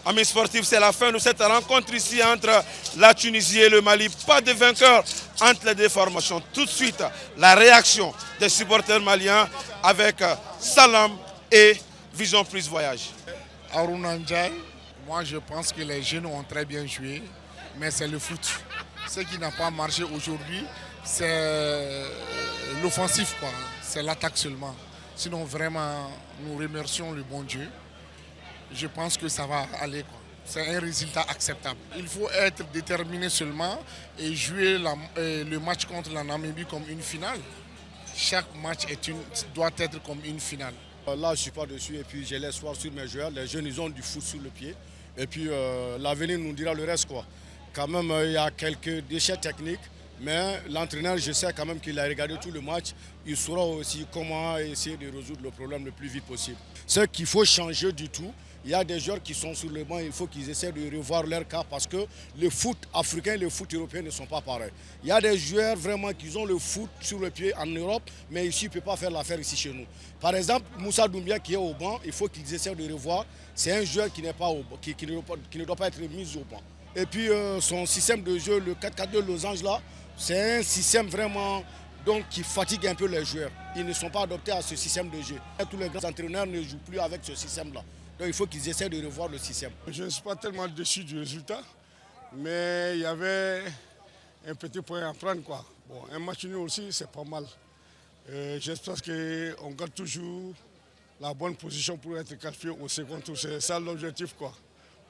Amis sportifs, c'est la fin de cette rencontre ici entre la Tunisie et le Mali. Pas de vainqueur entre les deux formations. Tout de suite, la réaction des supporters maliens avec Salam et Vision Plus Voyage. Aruna Ndiaye, moi je pense que les jeunes ont très bien joué, mais c'est le foot. Ce qui n'a pas marché aujourd'hui, c'est l'offensif, c'est l'attaque seulement. Sinon vraiment, nous remercions le bon Dieu. Je pense que ça va aller, quoi. C'est un résultat acceptable. Il faut être déterminé seulement et jouer le match contre la Namibie comme une finale. Chaque match doit être comme une finale. Là, je ne suis pas dessus et puis j'ai l'espoir sur mes joueurs. Les jeunes, ils ont du foot sur le pied. Et puis l'avenir nous dira le reste, quoi. Quand même, il y a quelques déchets techniques. Mais l'entraîneur, je sais quand même qu'il a regardé tout le match. Il saura aussi comment essayer de résoudre le problème le plus vite possible. Ce qu'il faut changer du tout, il y a des joueurs qui sont sur le banc, il faut qu'ils essaient de revoir leur cas parce que le foot africain et le foot européen ne sont pas pareils. Il y a des joueurs vraiment qui ont le foot sur le pied en Europe, mais ici, ils ne peuvent pas faire l'affaire ici chez nous. Par exemple, Moussa Doumbia qui est au banc, il faut qu'ils essaient de revoir. C'est un joueur qui, qui ne doit pas être mis au banc. Et puis son système de jeu, le 4-4-2 Losange là, c'est un système vraiment qui fatigue un peu les joueurs. Ils ne sont pas adoptés à ce système de jeu. Tous les grands entraîneurs ne jouent plus avec ce système-là. Donc il faut qu'ils essaient de revoir le système. Je ne suis pas tellement déçu du résultat, mais il y avait un petit point à prendre, quoi. Bon, un match nul aussi, c'est pas mal. J'espère qu'on garde toujours la bonne position pour être qualifié au second tour. C'est ça l'objectif, quoi.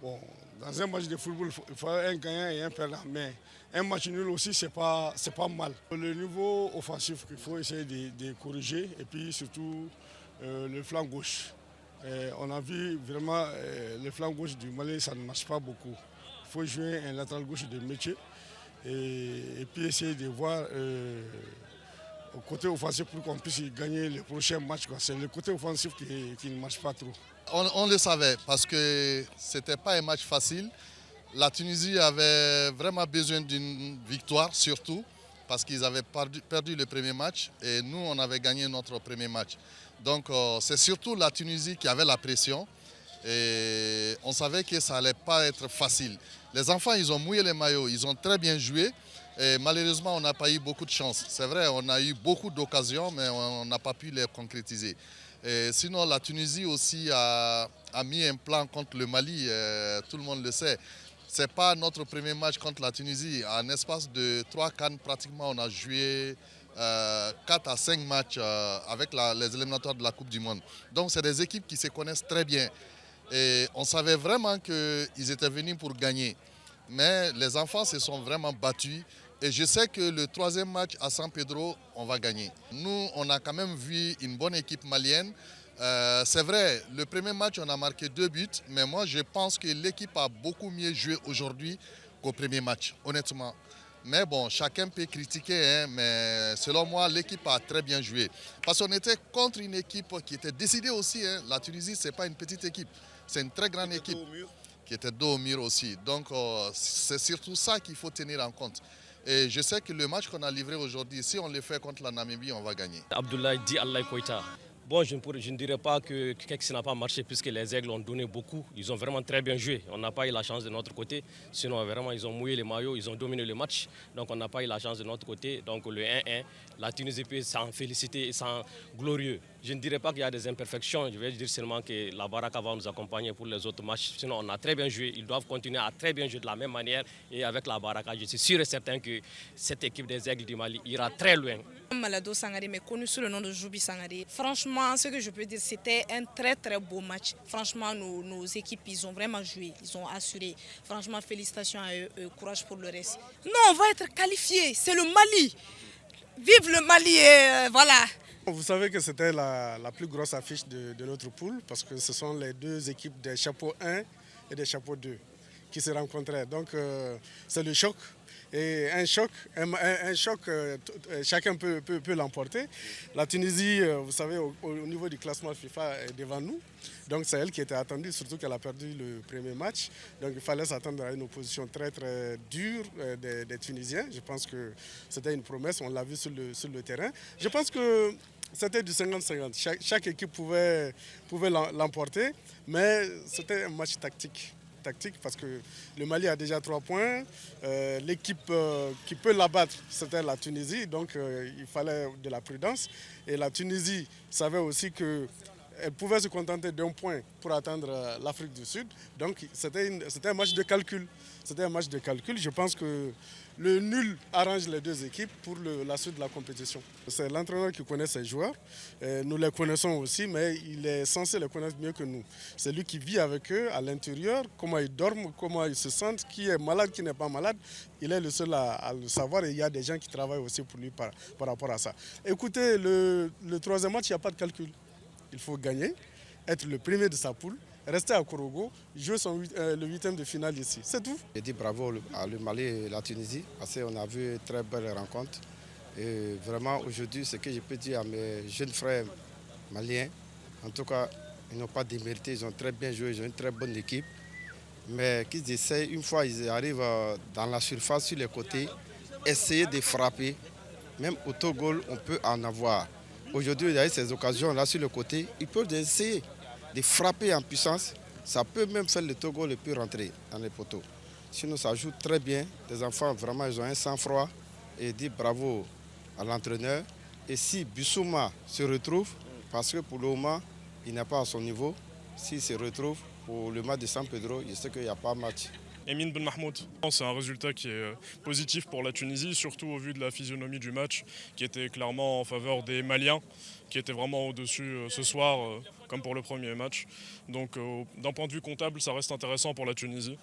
Bon, dans un match de football, il faut un gagnant et un perdant. Mais un match nul aussi, c'est pas mal. Le niveau offensif qu'il faut essayer de corriger et puis surtout le flanc gauche. On a vu vraiment le flanc gauche du Mali, ça ne marche pas beaucoup. Il faut jouer un latéral gauche de métier et puis essayer de voir au côté offensif pour qu'on puisse gagner les prochains matchs. C'est le côté offensif qui ne marche pas trop. On le savait parce que ce n'était pas un match facile. La Tunisie avait vraiment besoin d'une victoire, surtout parce qu'ils avaient perdu le premier match et nous, on avait gagné notre premier match. Donc c'est surtout la Tunisie qui avait la pression et on savait que ça n'allait pas être facile. Les enfants, ils ont mouillé les maillots, ils ont très bien joué et malheureusement, on n'a pas eu beaucoup de chance. C'est vrai, on a eu beaucoup d'occasions, mais on n'a pas pu les concrétiser. Et sinon, la Tunisie aussi a mis un plan contre le Mali, tout le monde le sait. Ce n'est pas notre premier match contre la Tunisie. En espace de 3 CAN, pratiquement, on a joué 4 à 5 matchs avec les éliminatoires de la Coupe du Monde. Donc, c'est des équipes qui se connaissent très bien. Et on savait vraiment qu'ils étaient venus pour gagner. Mais les enfants se sont vraiment battus. Et je sais que le 3e match à San Pedro, on va gagner. Nous, on a quand même vu une bonne équipe malienne. C'est vrai, le premier match, on a marqué 2 buts. Mais moi, je pense que l'équipe a beaucoup mieux joué aujourd'hui qu'au premier match, honnêtement. Mais bon, chacun peut critiquer, mais selon moi, l'équipe a très bien joué. Parce qu'on était contre une équipe qui était décidée aussi. La Tunisie, ce n'est pas une petite équipe. C'est une très grande équipe qui était dos au mur aussi. Donc, c'est surtout ça qu'il faut tenir en compte. Et je sais que le match qu'on a livré aujourd'hui, si on le fait contre la Namibie, on va gagner. Abdoulaye Di Allah Koita. Bon, je ne dirais pas que ça n'a pas marché puisque les Aigles ont donné beaucoup. Ils ont vraiment très bien joué. On n'a pas eu la chance de notre côté. Sinon, vraiment, ils ont mouillé les maillots, ils ont dominé le match. Donc, on n'a pas eu la chance de notre côté. Donc, le 1-1, la Tunisie peut s'en féliciter et s'en glorieux. Je ne dirais pas qu'il y a des imperfections. Je vais dire seulement que la Baraka va nous accompagner pour les autres matchs. Sinon, on a très bien joué. Ils doivent continuer à très bien jouer de la même manière. Et avec la Baraka, je suis sûr et certain que cette équipe des Aigles du Mali ira très loin. Malado Sangaré, mais connu sous le nom de Joubi Sangaré. Franchement, ce que je peux dire, c'était un très très beau match. Franchement, nos équipes, ils ont vraiment joué, ils ont assuré. Franchement, félicitations à eux, courage pour le reste. Non, on va être qualifiés, c'est le Mali. Vive le Mali et voilà. Vous savez que c'était la plus grosse affiche de notre poule parce que ce sont les 2 équipes des chapeaux 1 et des chapeaux 2 qui se rencontraient. Donc c'est le choc. Et un choc, chacun peut l'emporter. La Tunisie, vous savez, au niveau du classement FIFA est devant nous. Donc c'est elle qui était attendue, surtout qu'elle a perdu le premier match. Donc il fallait s'attendre à une opposition très très dure des Tunisiens. Je pense que c'était une promesse, on l'a vu sur le terrain. Je pense que c'était du 50-50. Chaque équipe pouvait l'emporter, mais c'était un match tactique. tactique parce que le Mali a déjà 3 points. L'équipe qui peut l'abattre, c'était la Tunisie, donc il fallait de la prudence. Et la Tunisie savait aussi qu'elle pouvait se contenter d'1 point pour atteindre l'Afrique du Sud. Donc c'était un match de calcul. C'était un match de calcul. Je pense que le nul arrange les 2 équipes pour la suite de la compétition. C'est l'entraîneur qui connaît ses joueurs. Nous les connaissons aussi, mais il est censé les connaître mieux que nous. C'est lui qui vit avec eux à l'intérieur, comment ils dorment, comment ils se sentent, qui est malade, qui n'est pas malade. Il est le seul à le savoir et il y a des gens qui travaillent aussi pour lui par rapport à ça. Écoutez, le 3e match, il n'y a pas de calcul. Il faut gagner, être le premier de sa poule, rester à Korogo, jouer le 8e de finale ici. C'est tout. Je dis bravo à le Mali et la Tunisie parce qu'on a vu une très belle rencontre. Et vraiment aujourd'hui, ce que je peux dire à mes jeunes frères maliens, en tout cas, ils n'ont pas démérité, ils ont très bien joué, ils ont une très bonne équipe. Mais qu'ils essayent, une fois ils arrivent dans la surface, sur les côtés, essayer de frapper. Même autogol, on peut en avoir. Aujourd'hui, il y a eu ces occasions-là sur le côté, ils peuvent essayer de frapper en puissance. Ça peut même faire le Togo le plus rentrer dans les poteaux. Sinon, ça joue très bien. Les enfants, vraiment, ils ont un sang-froid. Et dit bravo à l'entraîneur. Et si Bissouma se retrouve, parce que pour le moment, il n'est pas à son niveau, s'il se retrouve pour le match de San Pedro, je sais qu'il n'y a pas de match. Emin Ben Mahmoud, c'est un résultat qui est positif pour la Tunisie, surtout au vu de la physionomie du match, qui était clairement en faveur des Maliens, qui étaient vraiment au-dessus ce soir, comme pour le premier match. Donc d'un point de vue comptable, ça reste intéressant pour la Tunisie.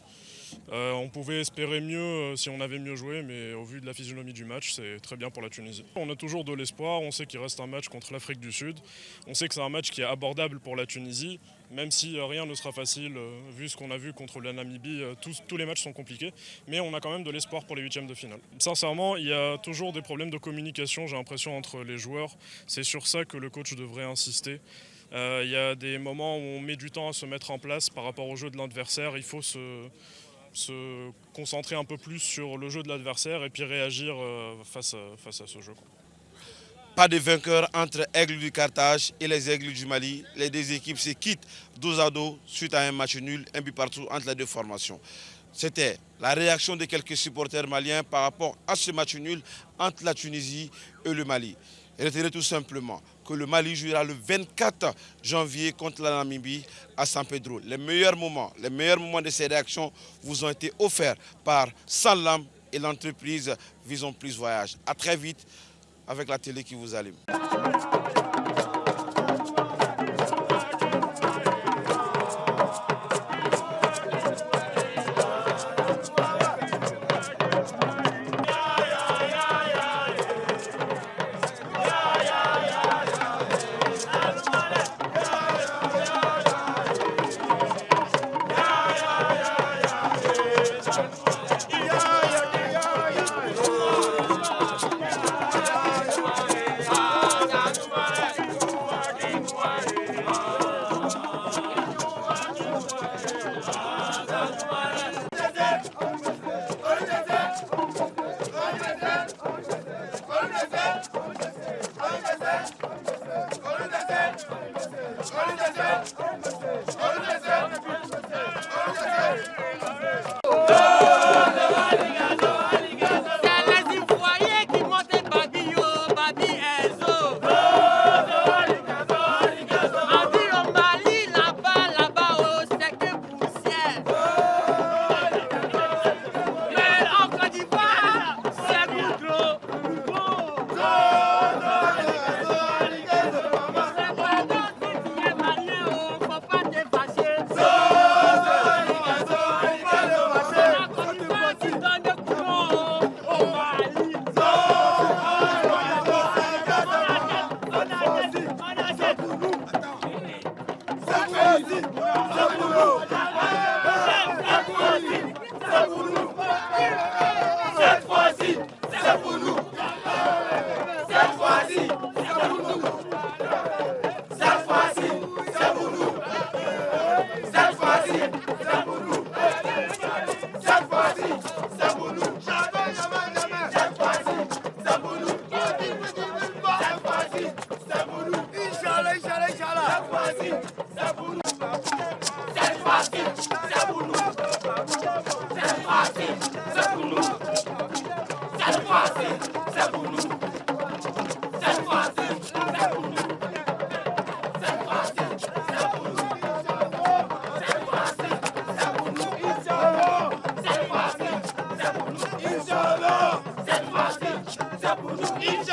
On pouvait espérer mieux si on avait mieux joué, mais au vu de la physionomie du match, c'est très bien pour la Tunisie. On a toujours de l'espoir, on sait qu'il reste un match contre l'Afrique du Sud. On sait que c'est un match qui est abordable pour la Tunisie, même si rien ne sera facile, vu ce qu'on a vu contre la Namibie, tous les matchs sont compliqués, mais on a quand même de l'espoir pour les 8e de finale. Sincèrement, il y a toujours des problèmes de communication, j'ai l'impression, entre les joueurs. C'est sur ça que le coach devrait insister. Il y a des moments où on met du temps à se mettre en place par rapport au jeu de l'adversaire. Il faut se concentrer un peu plus sur le jeu de l'adversaire et puis réagir face à ce jeu. Pas de vainqueur entre Aigles du Carthage et les Aigles du Mali. Les 2 équipes se quittent dos à dos suite à un match nul, un but partout entre les 2 formations. C'était la réaction de quelques supporters maliens par rapport à ce match nul entre la Tunisie et le Mali. Retenez tout simplement que le Mali jouera le 24 janvier contre la Namibie à San Pedro. Les meilleurs moments de ces réactions vous ont été offerts par Salam et l'entreprise Vision Plus Voyage. À très vite avec la télé qui vous allume. Cette fois-ci, c'est pour nous. Il